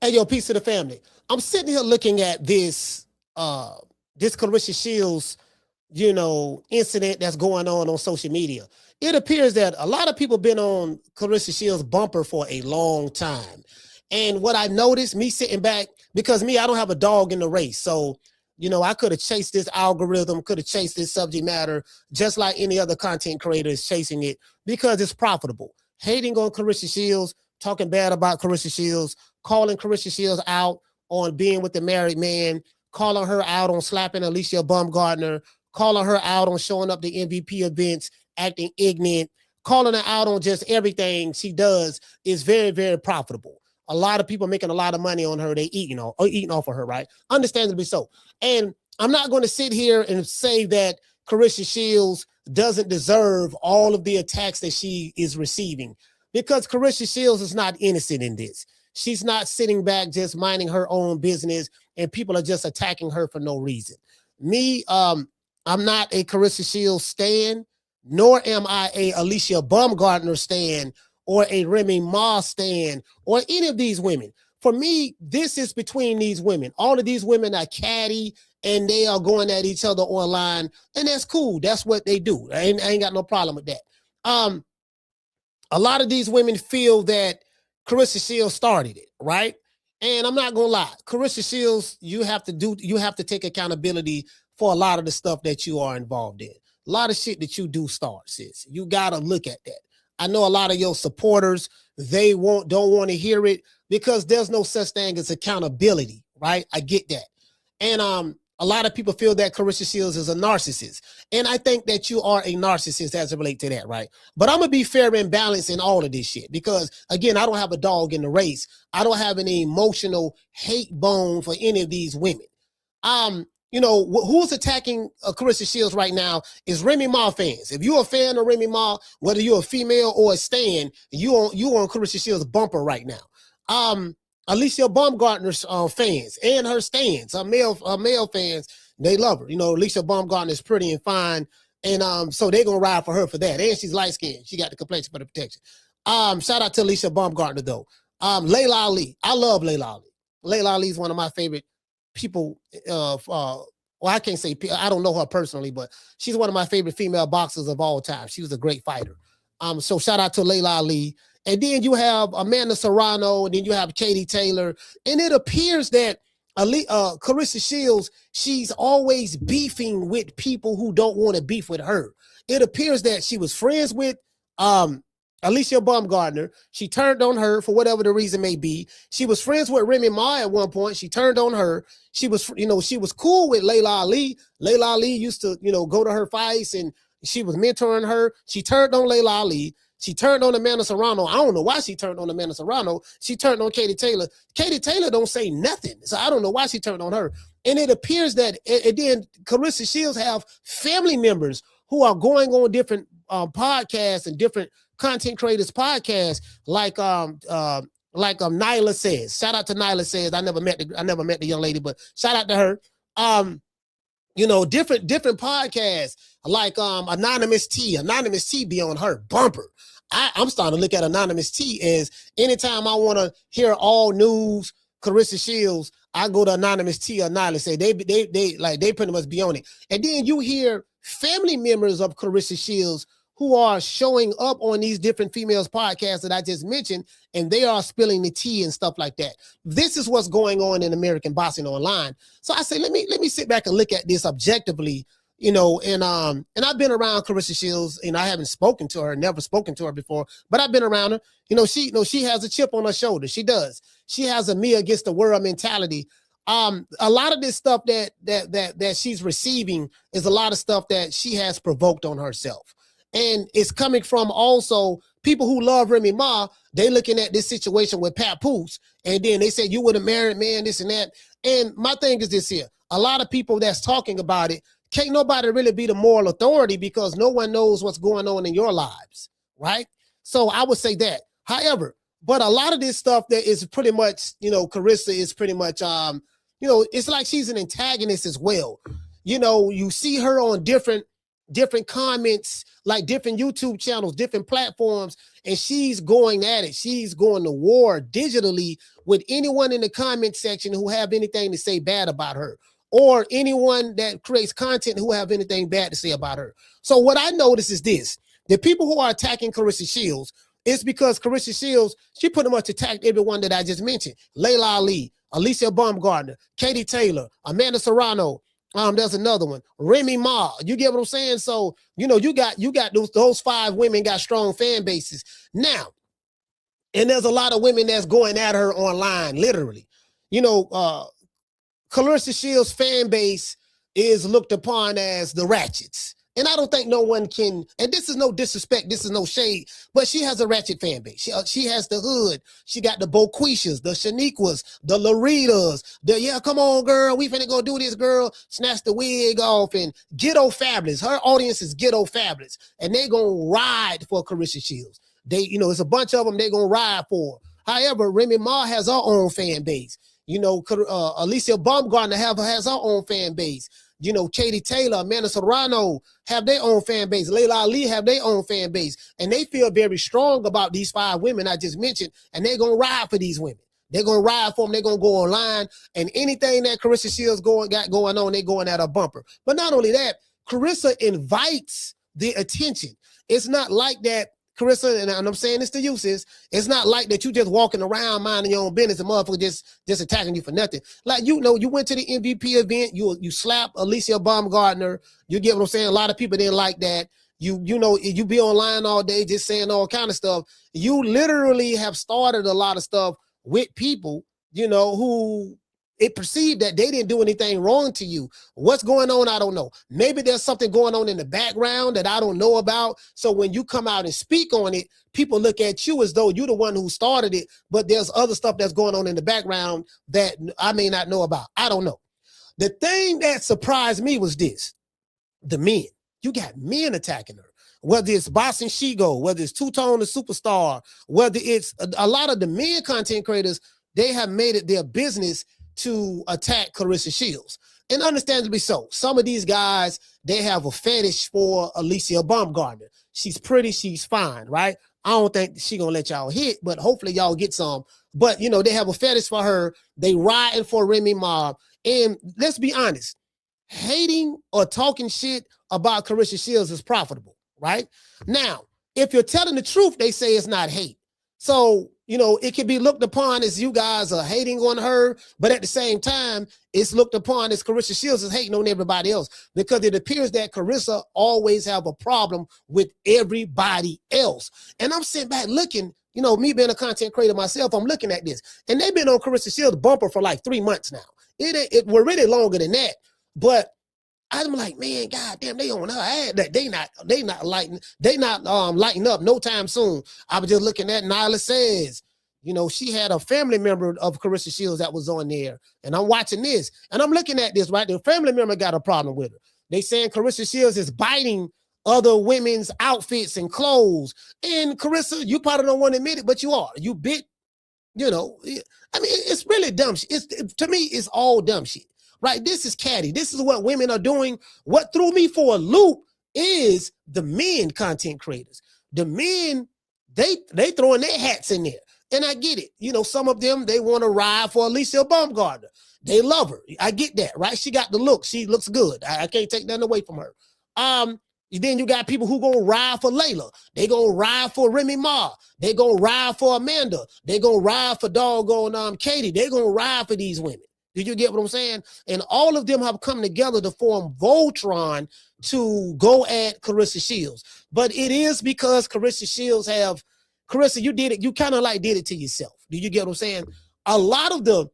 Hey, yo, peace to the family. I'm sitting here looking at this Claressa Shields, incident that's going on social media. It appears that a lot of people been on Claressa Shields' bumper for a long time. And what I noticed, me sitting back, because me, I don't have a dog in the race. So, I could have chased this algorithm, could have chased this subject matter, just like any other content creator is chasing it because it's profitable. Hating on Claressa Shields, talking bad about Claressa Shields, calling Claressa Shields out on being with the married man, calling her out on slapping Alicia Baumgartner, calling her out on showing up to MVP events, acting ignorant, calling her out on just everything she does is very, very profitable. A lot of people making a lot of money on her. They eating off of her, right? Understandably so. And I'm not going to sit here and say that Claressa Shields doesn't deserve all of the attacks that she is receiving, because Claressa Shields is not innocent in this. She's not sitting back just minding her own business and people are just attacking her for no reason. Me, I'm not a Claressa Shields stan, nor am I a Alicia Baumgartner stan or a Remy Ma stan or any of these women. For me, this is between these women. All of these women are catty and they are going at each other online, and that's cool. That's what they do. I ain't got no problem with that. A lot of these women feel that Claressa Shields started it, right? And I'm not gonna lie, Claressa Shields, you have to take accountability for a lot of the stuff that you are involved in. A lot of shit that you do start, sis. You gotta look at that. I know a lot of your supporters, they don't want to hear it because there's no such thing as accountability, right? I get that. And a lot of people feel that Claressa Shields is a narcissist. And I think that you are a narcissist as it relates to that, right? But I'm going to be fair and balanced in all of this shit because, again, I don't have a dog in the race. I don't have any emotional hate bone for any of these women. Who's attacking Claressa Shields right now is Remy Ma fans. If you're a fan of Remy Ma, whether you're a female or a stan, you on Claressa Shields' bumper right now. Alicia Baumgartner's fans and her stans, her male fans, they love her. Alicia Baumgartner is pretty and fine, and so they're gonna ride for her for that. And she's light skinned. She got the complexion for the protection. Shout out to Alicia Baumgartner though. Layla Ali, I love Layla Ali. Layla Ali is one of my favorite people. Well, I can't say I don't know her personally, but she's one of my favorite female boxers of all time. She was a great fighter. So shout out to Layla Ali. And then you have Amanda Serrano, and then you have Katie Taylor. And it appears that Claressa Shields, she's always beefing with people who don't want to beef with her. It appears that she was friends with Alicia Baumgartner. She turned on her for whatever the reason may be. She was friends with Remy Ma at one point. She turned on her. She was cool with Layla Ali. Layla Ali used to, go to her fights and she was mentoring her. She turned on Layla Ali. She turned on Amanda Serrano. I don't know why she turned on Amanda Serrano. She turned on Katie Taylor. Katie Taylor don't say nothing. So I don't know why she turned on her. And it appears that, and then Claressa Shields have family members who are going on different podcasts and different content creators podcasts, like Nyla Says. Shout out to Nyla Says. I never met the young lady, but shout out to her. Different podcasts like Anonymous T. Anonymous T be on her bumper. I'm starting to look at Anonymous T as anytime I want to hear all news Claressa Shields, I go to Anonymous T or Nyla Say. They pretty much be on it. And then you hear family members of Claressa Shields who are showing up on these different females podcasts that I just mentioned, and they are spilling the tea and stuff like that. This is what's going on in American Boxing Online. So I say, let me sit back and look at this objectively, and I've been around Claressa Shields, and I haven't spoken to her, never spoken to her before, but I've been around her. She has a chip on her shoulder. She does. She has a me against the world mentality. A lot of this stuff that she's receiving is a lot of stuff that she has provoked on herself. And it's coming from also people who love Remy Ma. They looking at this situation with Papoose, and then they say, you were a married man, this and that. And my thing is this here. A lot of people that's talking about it, can't nobody really be the moral authority because no one knows what's going on in your lives, right? So I would say that. However, but a lot of this stuff that is pretty much, Claressa is pretty much, it's like she's an antagonist as well. You see her on different different comments, like different YouTube channels, different platforms, and she's going at it. She's going to war digitally with anyone in the comment section who have anything to say bad about her, or anyone that creates content who have anything bad to say about her. So what I notice is this: the people who are attacking Claressa Shields, it's because Claressa Shields, she pretty much attacked everyone that I just mentioned. Layla Ali, Alicia Baumgartner, Katie Taylor, Amanda Serrano. There's another one, Remy Ma. You get what I'm saying? So, you know, you got those 5 women got strong fan bases now. And there's a lot of women that's going at her online, literally. You know, Claressa Shields' fan base is looked upon as the ratchets. And I don't think no one can, and this is no disrespect, this is no shade, but she has a ratchet fan base. She has the hood. She got the Boquishas, the Shaniquas, the Laritas, the, yeah, come on, girl, we finna go do this, girl. Snatch the wig off, and ghetto fabulous. Her audience is ghetto fabulous. And they gonna ride for Claressa Shields. They, you know, it's a bunch of them they gonna ride for. However, Remy Ma has her own fan base. You know, Alicia Baumgartner has her own fan base. You know, Katie Taylor, Amanda Serrano have their own fan base. Layla Ali have their own fan base. And they feel very strong about these 5 women I just mentioned. And they're going to ride for these women. They're going to ride for them. They're going to go online. And anything that Claressa Shields got going on, they're going at a bumper. But not only that, Claressa invites the attention. It's not like that. Claressa, and I'm saying this to you, sis, it's not like that you just walking around minding your own business and motherfucker just attacking you for nothing. Like, you know, you went to the MVP event, you slapped Alicia Baumgartner, you get what I'm saying? A lot of people didn't like that. You know, you be online all day just saying all kind of stuff. You literally have started a lot of stuff with people, you know, who it perceived that they didn't do anything wrong to you. What's going on? I don't know. Maybe there's something going on in the background that I don't know about. So when you come out and speak on it, people look at you as though you're the one who started it, but there's other stuff that's going on in the background that I may not know about. I don't know. The thing that surprised me was this: the men. You got men attacking her. Whether it's Boss and Shigo, whether it's Two-Tone the Superstar, whether it's a lot of the men content creators, they have made it their business to attack Claressa Shields. And understandably so. Some of these guys, they have a fetish for Alicia Baumgartner. She's pretty, she's fine, right? I don't think she gonna let y'all hit, but hopefully y'all get some. But, you know, they have a fetish for her. They riding for Remy Ma. And let's be honest, hating or talking shit about Claressa Shields is profitable, right? Now, if you're telling the truth, they say it's not hate. So, you know, it can be looked upon as you guys are hating on her, but at the same time, it's looked upon as Claressa Shields is hating on everybody else, because it appears that Claressa always have a problem with everybody else. And I'm sitting back looking, you know, me being a content creator myself, I'm looking at this, and they've been on Claressa Shields' bumper for like 3 months now. It were really longer than that, but I'm like, man, goddamn, they on her ass. They not lighting up no time soon. I was just looking at Nyla Says, you know, she had a family member of Claressa Shields that was on there, and I'm watching this, and I'm looking at this, right? The family member got a problem with her. They saying Claressa Shields is biting other women's outfits and clothes, and Claressa, you probably don't want to admit it, but you are. You bit, you know. I mean, it's really dumb shit. To me, it's all dumb shit. Right? This is catty. This is what women are doing. What threw me for a loop is the men content creators. The men, they throwing their hats in there. And I get it. You know, some of them, they want to ride for Alicia Baumgartner. They love her. I get that, right? She got the look. She looks good. I can't take nothing away from her. Then you got people who gonna ride for Layla. They gonna ride for Remy Ma. They gonna ride for Amanda. They gonna ride for doggone Katie. They gonna ride for these women. Did you get what I'm saying? And all of them have come together to form Voltron to go at Claressa Shields. But it is because Claressa Shields Claressa, you did it. You kind of like did it to yourself. Do you get what I'm saying? A lot of the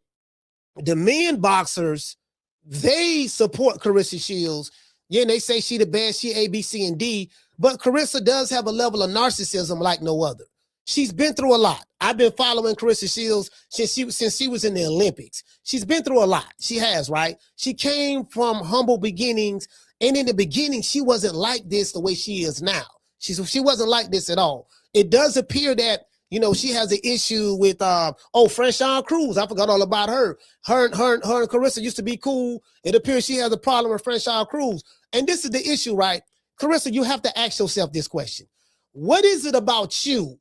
men boxers, they support Claressa Shields. Yeah, and they say she the best, she A, B, C, and D. But Claressa does have a level of narcissism like no other. She's been through a lot. I've been following Claressa Shields since she was in the Olympics. She's been through a lot. She has, right? She came from humble beginnings, and in the beginning, she wasn't like this the way she is now. She wasn't like this at all. It does appear that, you know, she has an issue with Franchon Cruz. I forgot all about her. Her and Claressa used to be cool. It appears she has a problem with Franchon Cruz. And this is the issue, right? Claressa, you have to ask yourself this question. What is it about you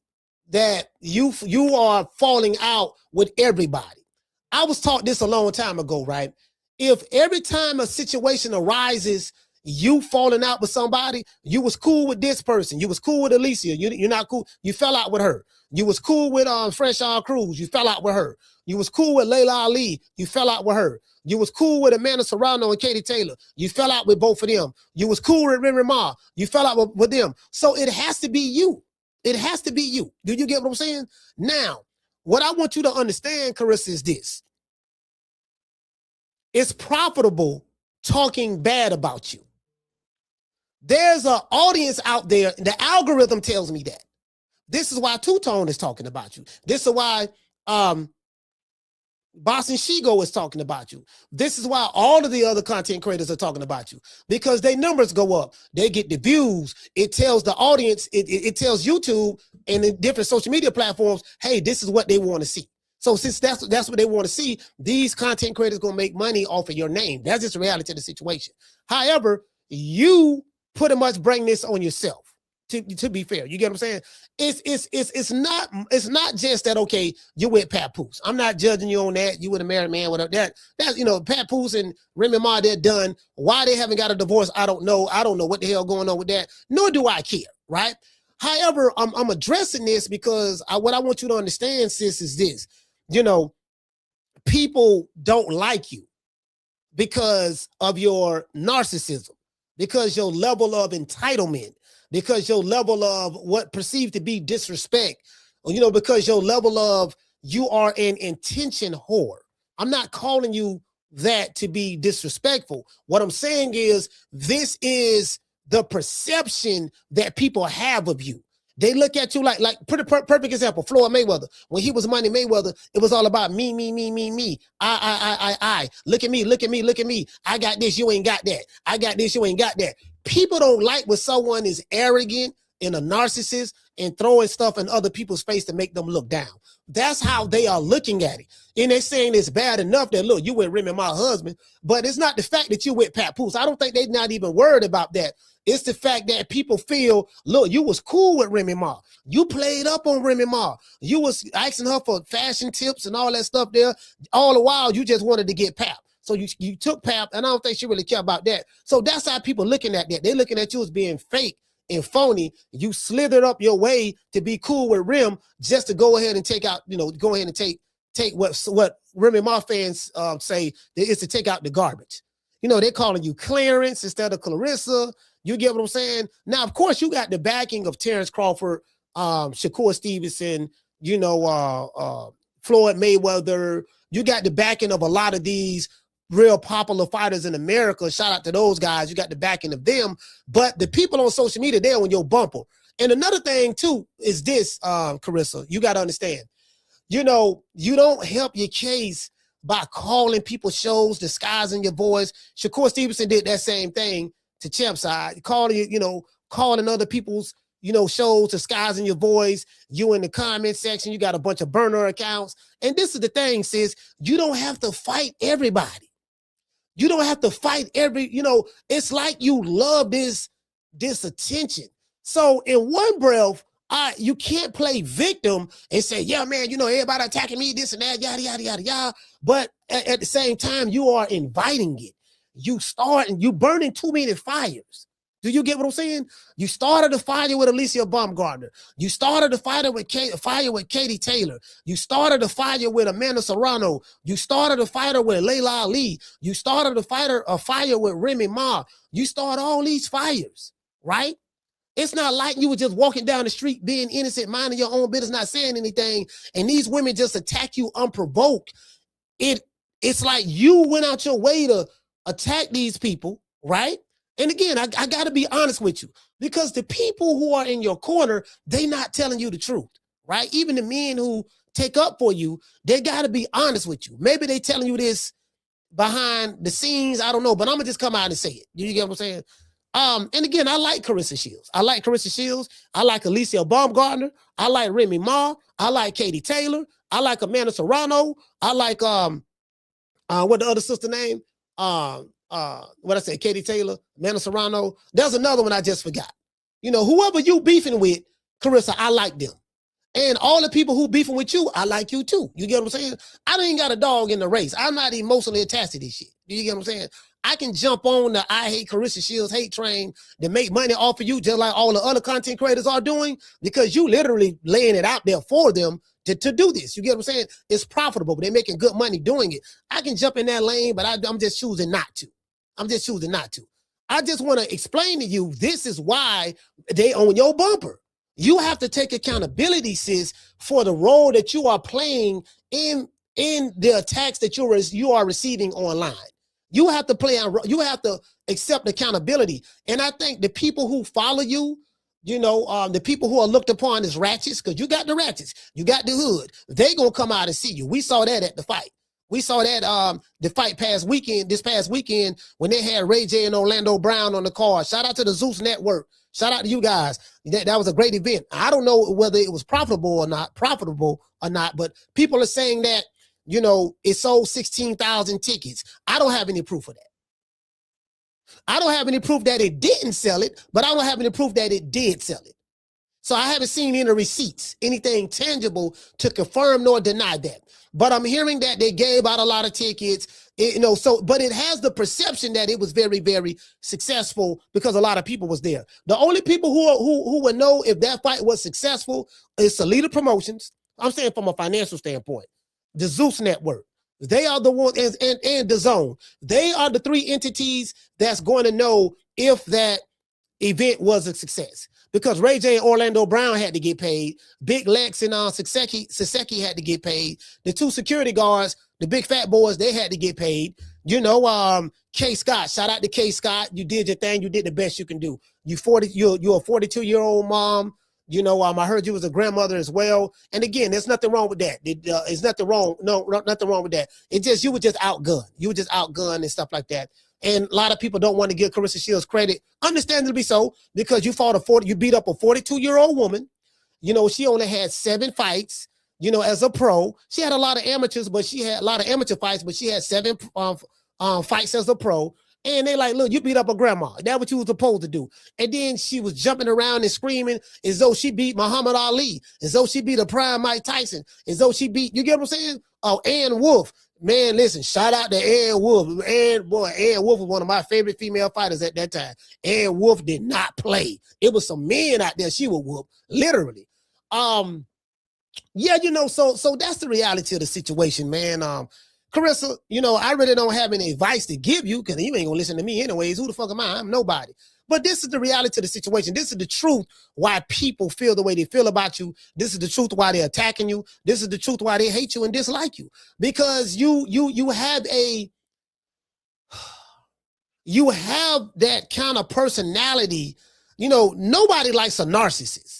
that you are falling out with everybody? I was taught this a long time ago, right? If every time a situation arises, you falling out with somebody, you was cool with this person, you was cool with Alicia, you're not cool, you fell out with her. You was cool with Fresh Cruz, you fell out with her. You was cool with Layla Ali, you fell out with her. You was cool with Amanda Serrano and Katie Taylor, you fell out with both of them. You was cool with Remy Ma, you fell out with them. So it has to be you. It has to be you. Do you get what I'm saying? Now, what I want you to understand, Claressa, is this. It's profitable talking bad about you. There's an audience out there. The algorithm tells me that. This is why Two Tone is talking about you. This is why Boston Shigo is talking about you. This is why all of the other content creators are talking about you, because their numbers go up. They get the views. It tells the audience, it tells YouTube and the different social media platforms, hey, this is what they want to see. So since that's what they want to see, these content creators going to make money off of your name. That's just the reality of the situation. However, you pretty much bring this on yourself. To be fair, you get what I'm saying? It's not just that, okay, you with Papoose. I'm not judging you on that. You with a married man, whatever. That's, you know, Papoose and Remy Ma, they're done. Why they haven't got a divorce, I don't know. I don't know what the hell going on with that. Nor do I care, right? However, I'm addressing this because what I want you to understand, sis, is this. You know, people don't like you because of your narcissism, because your level of entitlement, because your level of what perceived to be disrespect, or, you know, because your level of you are an intention whore. I'm not calling you that to be disrespectful. What I'm saying is this is the perception that people have of you. They look at you like perfect example, Floyd Mayweather. When he was Money Mayweather, it was all about me. I. Look at me, look at me, look at me. I got this, you ain't got that. I got this, you ain't got that. People don't like when someone is arrogant and a narcissist and throwing stuff in other people's face to make them look down. That's how they are looking at it. And they're saying it's bad enough that, look, you with Remy, my husband, but it's not the fact that you with Papoose. I don't think they're not even worried about that. It's the fact that people feel, look, you was cool with Remy Ma. You played up on Remy Ma. You was asking her for fashion tips and all that stuff there. All the while, you just wanted to get Pap. So you took Pap, and I don't think she really care about that. So that's how people looking at that. They're looking at you as being fake and phony. You slithered up your way to be cool with Rim just to go ahead and take out, you know, go ahead and take what Remy Ma fans say is to take out the garbage. You know, they're calling you Clarence instead of Claressa. You get what I'm saying? Now, of course, you got the backing of Terrence Crawford, Shakur Stevenson, you know, Floyd Mayweather. You got the backing of a lot of these real popular fighters in America. Shout out to those guys. You got the backing of them. But the people on social media, they're on your bumper. And another thing, too, is this, Claressa, you got to understand. You know, you don't help your case by calling people shows, disguising your voice. Shakur Stevenson did that same thing to Champside, calling other people's, you know, shows, disguising your voice. You in the comment section, you got a bunch of burner accounts. And this is the thing, sis, you don't have to fight everybody. You don't have to fight you know, it's like you love this attention. So in one breath, you can't play victim and say, yeah, man, you know, everybody attacking me, this and that, yada, yada, yada, yada. But at the same time, you are inviting it. You burning too many fires. Do you get what I'm saying? You started a fire with Alicia Baumgartner. You started a fire with Katie Taylor. You started a fire with Amanda Serrano. You started a fire with Layla Ali. You started a fire with Remy Ma. You start all these fires, right? It's not like you were just walking down the street being innocent, minding your own business, not saying anything, and these women just attack you unprovoked. It's like you went out your way to attack these people, right? And again, I got to be honest with you, because the people who are in your corner, they not telling you the truth, right? Even the men who take up for you, they got to be honest with you. Maybe they telling you this behind the scenes, I don't know, but I'm going to just come out and say it. You get what I'm saying? And again, I like Claressa Shields. I like Alicia Baumgartner. I like Remy Ma. I like Katie Taylor. I like Amanda Serrano. I like, what the other sister name? what I say, Katie Taylor, Amanda Serrano. There's another one I just forgot. You know, whoever you beefing with, Claressa, I like them. And all the people who beefing with you, I like you too. You get what I'm saying? I ain't got a dog in the race. I'm not emotionally attached to this shit. You get what I'm saying? I can jump on the I hate Claressa Shields hate train to make money off of you, just like all the other content creators are doing, because you literally laying it out there for them to do this. You get what I'm saying? It's profitable, but they're making good money doing it. I can jump in that lane, but I'm just choosing not to. I'm just choosing not to. I just want to explain to you, this is why they own your bumper. You have to take accountability, sis, for the role that you are playing in the attacks that you are receiving online. You have to you have to accept accountability. And I think the people who follow you, you know, the people who are looked upon as ratchets, because you got the ratchets, you got the hood, they gonna come out and see you. We saw that at the fight. We saw that the fight this past weekend when they had Ray J and Orlando Brown on the card. Shout out to the Zeus Network. Shout out to you guys. That was a great event. I don't know whether it was profitable or not, but people are saying that, you know, it sold 16,000 tickets. I don't have any proof of that. I don't have any proof that it didn't sell it, but I don't have any proof that it did sell it. So I haven't seen any receipts, anything tangible to confirm nor deny that. But I'm hearing that they gave out a lot of tickets, you know, but it has the perception that it was very, very successful because a lot of people was there. The only people who would know if that fight was successful is Salida Promotions. I'm saying from a financial standpoint, the Zeus Network. They are the ones, and the Zone. They are the three entities that's going to know if that event was a success. Because Ray J and Orlando Brown had to get paid. Big Lex and Saseki had to get paid. The two security guards, the big fat boys, they had to get paid. You know, K. Scott, shout out to K. Scott. You did your thing. You did the best you can do. You're a 42-year-old mom. You know, I heard you was a grandmother as well. And again, there's nothing wrong with that. There's nothing wrong. No, nothing wrong with that. It just, you were just outgunned. You were just outgunned and stuff like that. And a lot of people don't want to give Claressa Shields credit, understandably so, because you beat up a 42-year-old woman. You know, she only had 7 fights, you know, as a pro. She had a lot of amateurs, but she had a lot of amateur fights, but she had 7 fights as a pro. And they like, look, you beat up a grandma. That's what you was supposed to do. And then she was jumping around and screaming as though she beat Muhammad Ali, as though she beat a prime Mike Tyson, as though she beat, you get what I'm saying? Oh, Ann Wolf. Man, listen, shout out to Ann Wolf. Ann Wolf was one of my favorite female fighters at that time. Ann Wolf did not play. It was some men out there she would whoop, literally. Yeah, you know, so that's the reality of the situation, man. Claressa, you know, I really don't have any advice to give you because you ain't gonna listen to me anyways. Who the fuck am I? I'm nobody. But this is the reality of the situation. This is the truth why people feel the way they feel about you. This is the truth why they're attacking you. This is the truth why they hate you and dislike you. Because you have that kind of personality. You know, nobody likes a narcissist.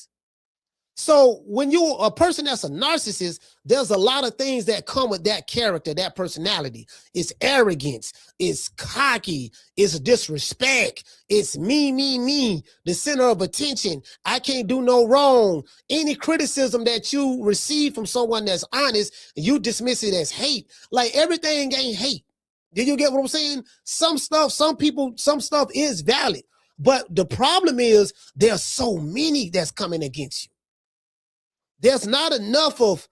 So when you're a person that's a narcissist, there's a lot of things that come with that character, that personality. It's arrogance, it's cocky, it's disrespect, it's me, the center of attention. I can't do no wrong. Any criticism that you receive from someone that's honest, you dismiss it as hate. Like everything ain't hate. Did you get what I'm saying? Some stuff is valid. But the problem is there's so many that's coming against you. There's not enough of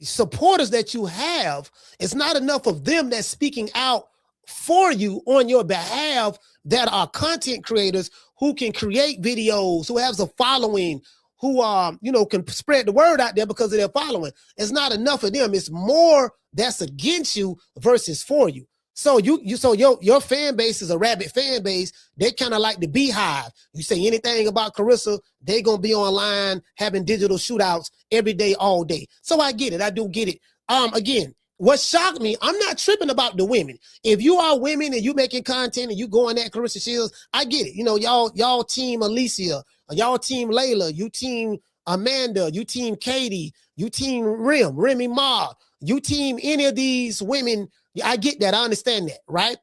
supporters that you have. It's not enough of them that's speaking out for you on your behalf that are content creators who can create videos, who has a following, who you know, can spread the word out there because of their following. It's not enough of them. It's more that's against you versus for you. So your fan base is a rabid fan base. They kind of like the beehive. You say anything about Claressa, they gonna be online having digital shootouts every day, all day. So I get it. I do get it. Again, what shocked me, I'm not tripping about the women. If you are women and you making content and you going at Claressa Shields, I get it. You know, y'all team Alicia, y'all team Layla, you team Amanda, you team Katie, you team Remy Ma, you team any of these women. I get that. I understand that, right?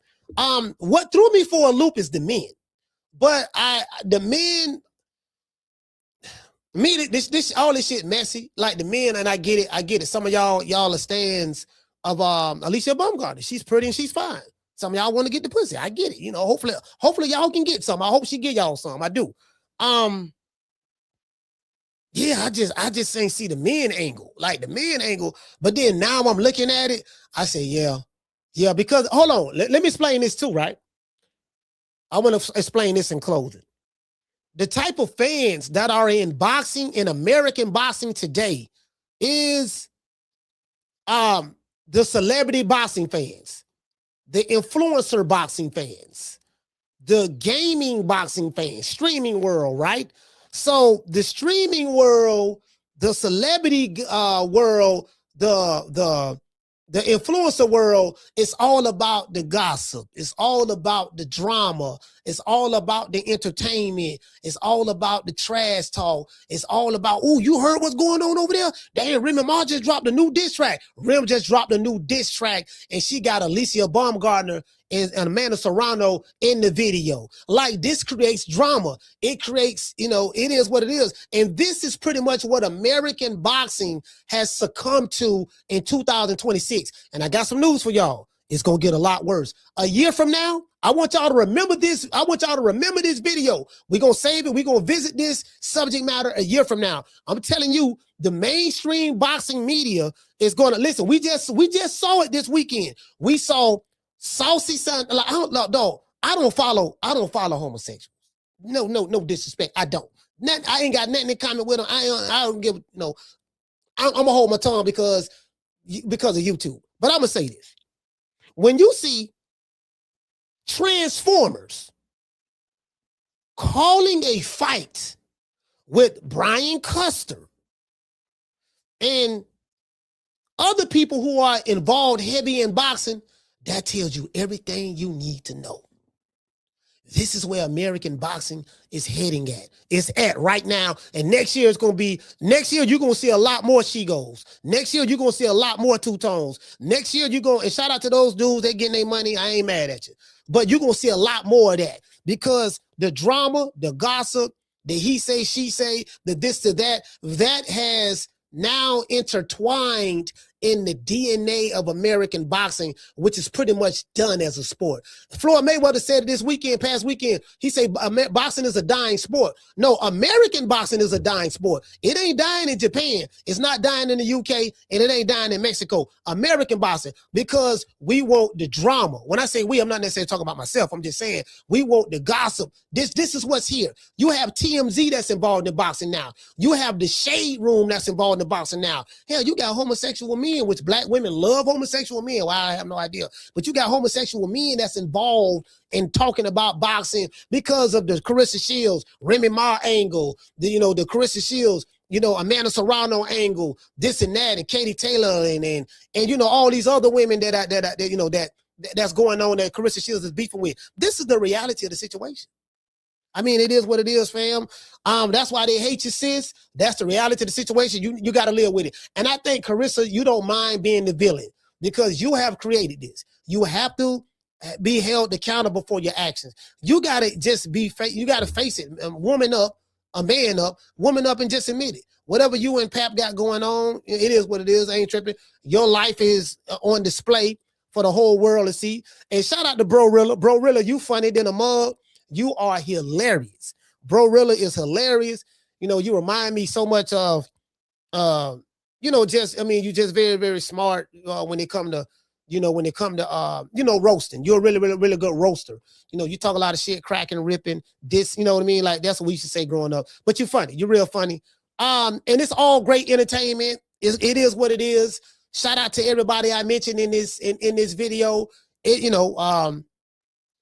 What threw me for a loop is the men. But the men, this all this shit messy. Like the men, and I get it. Some of y'all are stands of Alicia Baumgartner. She's pretty and she's fine. Some of y'all want to get the pussy. I get it. You know, hopefully y'all can get some. I hope she give y'all some. I do. Yeah, I just ain't see the men angle, like the men angle. But then now I'm looking at it, I say, yeah, because hold on, let me explain this too, right? I want to explain this in closing. The type of fans that are in boxing, in American boxing today, is the celebrity boxing fans, the influencer boxing fans, the gaming boxing fans, streaming world, right? So the streaming world, the celebrity world, the influencer world, it's all about the gossip. It's all about the drama. It's all about the entertainment. It's all about the trash talk. It's all about, oh, you heard what's going on over there? Damn, Remy Ma just dropped a new diss track. Rem just dropped a new diss track, and she got Alicia Baumgartner and Amanda Serrano in the video. Like, this creates drama. It creates, you know, it is what it is. And this is pretty much what American boxing has succumbed to in 2026. And I got some news for y'all. It's going to get a lot worse. A year from now, I want y'all to remember this. I want y'all to remember this video. We're going to save it. We're going to visit this subject matter a year from now. I'm telling you, the mainstream boxing media is going to listen. We just saw it this weekend. We saw Saucy Son. Like, I don't follow homosexuals. No disrespect. I don't. I ain't got nothing in common with them. I don't give no. I'm gonna hold my tongue because of YouTube. But I'm gonna say this: when you see Transformers calling a fight with Brian Custer and other people who are involved heavy in boxing, that tells you everything you need to know. This is where American boxing is heading at. It's at right now. And next year you're going to see a lot more she-goes. Next year, you're going to see a lot more two-tones. Next year, and shout out to those dudes, they getting their money. I ain't mad at you. But you're going to see a lot more of that because the drama, the gossip, the he say, she say, the this to that has now intertwined in the DNA of American boxing, which is pretty much done as a sport. Floyd Mayweather said this past weekend, he said boxing is a dying sport. No, American boxing is a dying sport. It ain't dying in Japan. It's not dying in the UK, and it ain't dying in Mexico. American boxing, because we want the drama. When I say we, I'm not necessarily talking about myself. I'm just saying we want the gossip. This is what's here. You have TMZ that's involved in boxing now. You have the Shade Room that's involved in boxing now. Hell, you got homosexual men, which black women love homosexual men. Well, I have no idea. But you got homosexual men that's involved in talking about boxing because of the Claressa Shields, Remy Ma angle, the Claressa Shields, Amanda Serrano angle, this and that, and Katie Taylor, and all these other women that's going on that Claressa Shields is beefing with. This is the reality of the situation. I mean, it is what it is, fam. That's why they hate you, sis. That's the reality of the situation. You got to live with it. And I think, Claressa, you don't mind being the villain because you have created this. You have to be held accountable for your actions. You got to just you got to face it. Woman up, a man up, woman up, and just admit it. Whatever you and Pap got going on, it is what it is. I ain't tripping. Your life is on display for the whole world to see. And shout out to Bro Rilla. Bro Rilla, you funny than a mug. You are hilarious. Bro Rilla is hilarious. You remind me so much of, you just very, very smart when it come to, roasting. You're a really, really, really good roaster. You talk a lot of shit, cracking, ripping, this, you know what I mean? Like, that's what we used to say growing up. But you're funny. You're real funny. And it's all great entertainment. It is what it is. Shout out to everybody I mentioned in this video.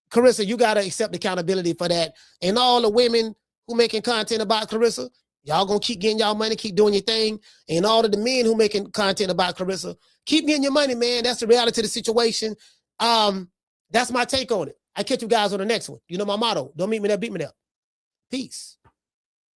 Claressa, you got to accept accountability for that. And all the women who making content about Claressa, y'all going to keep getting y'all money, keep doing your thing. And all of the men who making content about Claressa, keep getting your money, man. That's the reality of the situation. That's my take on it. I catch you guys on the next one. You know my motto. Don't meet me there, beat me there. Peace.